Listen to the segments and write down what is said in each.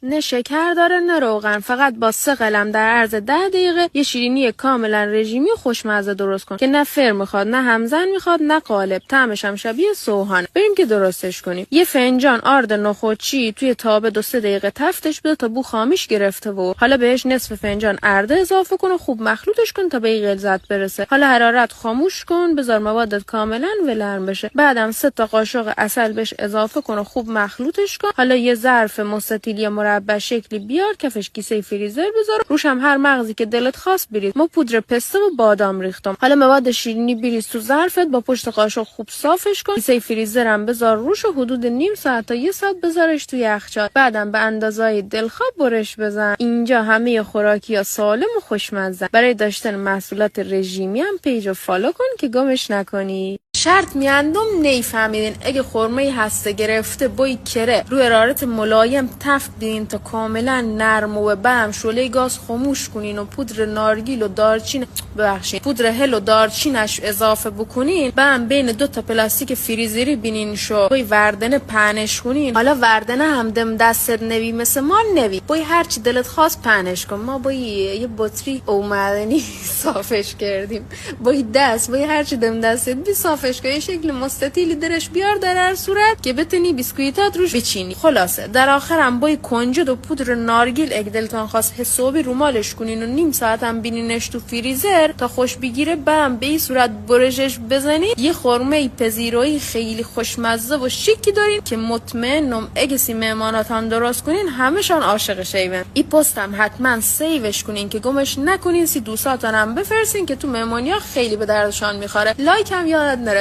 نه شکر داره نه روغن، فقط با 3 قلم در عرض 10 دقیقه یه شیرینی کاملا رژیمی و خوشمزه درست کن که نه فر میخواد نه همزن میخواد نه قالب، طعمش هم شبیه سوهانه. بریم که درستش کنیم. یه فنجان آرد نخودچی توی تابه 2-3 دقیقه تفتش بده تا بو خامیش گرفته و حالا بهش نصف فنجان ارده اضافه کن و خوب مخلوطش کن تا به غلظت برسه. حالا حرارت خاموش کن، بذار موادت کاملا ولرم بشه. بعدم 3 تا قاشق عسل بهش اضافه کن و خوب مخلوطش کن. حالا یه ظرف مستطیل یا مربع شکلی بیار، کفش کیسه فریزر بذار، روش هم هر مغزی که دلت خواست بریز. ما پودر پسته و بادام ریختم. حالا مواد شیرینی بریز تو ظرفت، با پشت قاشق خوب صافش کن. کیسه فریزر هم بذار روش و حدود نیم ساعت تا 1 ساعت بذارش تو یخچال. بعدم به اندازه‌ای دلخواه برش بزن. اینجا همه خوراکی‌ها سالم و خوشمزه. برای داشتن محصولات رژیمی هم پیج رو فالو کن که گمش نکنی. شرط میاندم نیفهمیدین اگه خرمه هسته گرفته بوی کره روی حرارت ملایم تفت بدین تا کاملا نرم و بعدم شعله گاز خاموش کنین و پودر نارگیل و دارچین پودر هل و دارچینش اضافه بکنین. بعدم بین 2 تا پلاستیک فریزری بینین شو بوی وردنه پهنش کنین. حالا وردنه هم دم دستت نوی مثل ما نوی، بوی هر چی دلت خواست پهنش کن. ما بوی یه بطری اومدنی صافش کردیم، بوی دست بوی هر چی دم دستت بی صافش کن. یه شکل مستطیلی درش بیار در هر صورت که بتونی بیسکویتات روش بچینی. خلاصه در آخرم بوی کنجد و پودر نارگیل اگه دلتون خواست حسابی رومالش کنین و نیم ساعت هم بینینش تو فریزر تا خوش بگیره. بم به این صورت برشش بزنید. یه خرمه پذیرایی خیلی خوشمزه و شیکی دارین که مطمئنم اگه سی مهمانات هم درست کنین همشان عاشق شیون. این پستم حتما سیوش کنین که گمش نکنین. سی دوستاتون هم بفرستین که تو مهمونیا خیلی به دردشان میخوره. لایک هم یادت نره.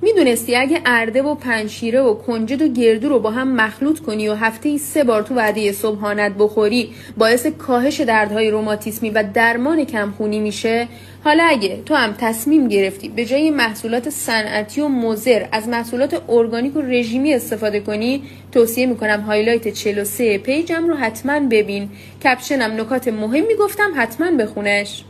میدونستی اگه ارده و پنشیره و کنجد و گردو رو با هم مخلوط کنی و هفته‌ای 3 بار تو وعده صبحانت بخوری باعث کاهش دردهای روماتیسمی و درمان کمخونی میشه؟ حالا اگه تو هم تصمیم گرفتی به جای محصولات صنعتی و مضر از محصولات ارگانیک و رژیمی استفاده کنی، توصیه میکنم هایلایت 43 پیجم رو حتما ببین. کپشنم نکات مهمی گفتم، حتما بخونش.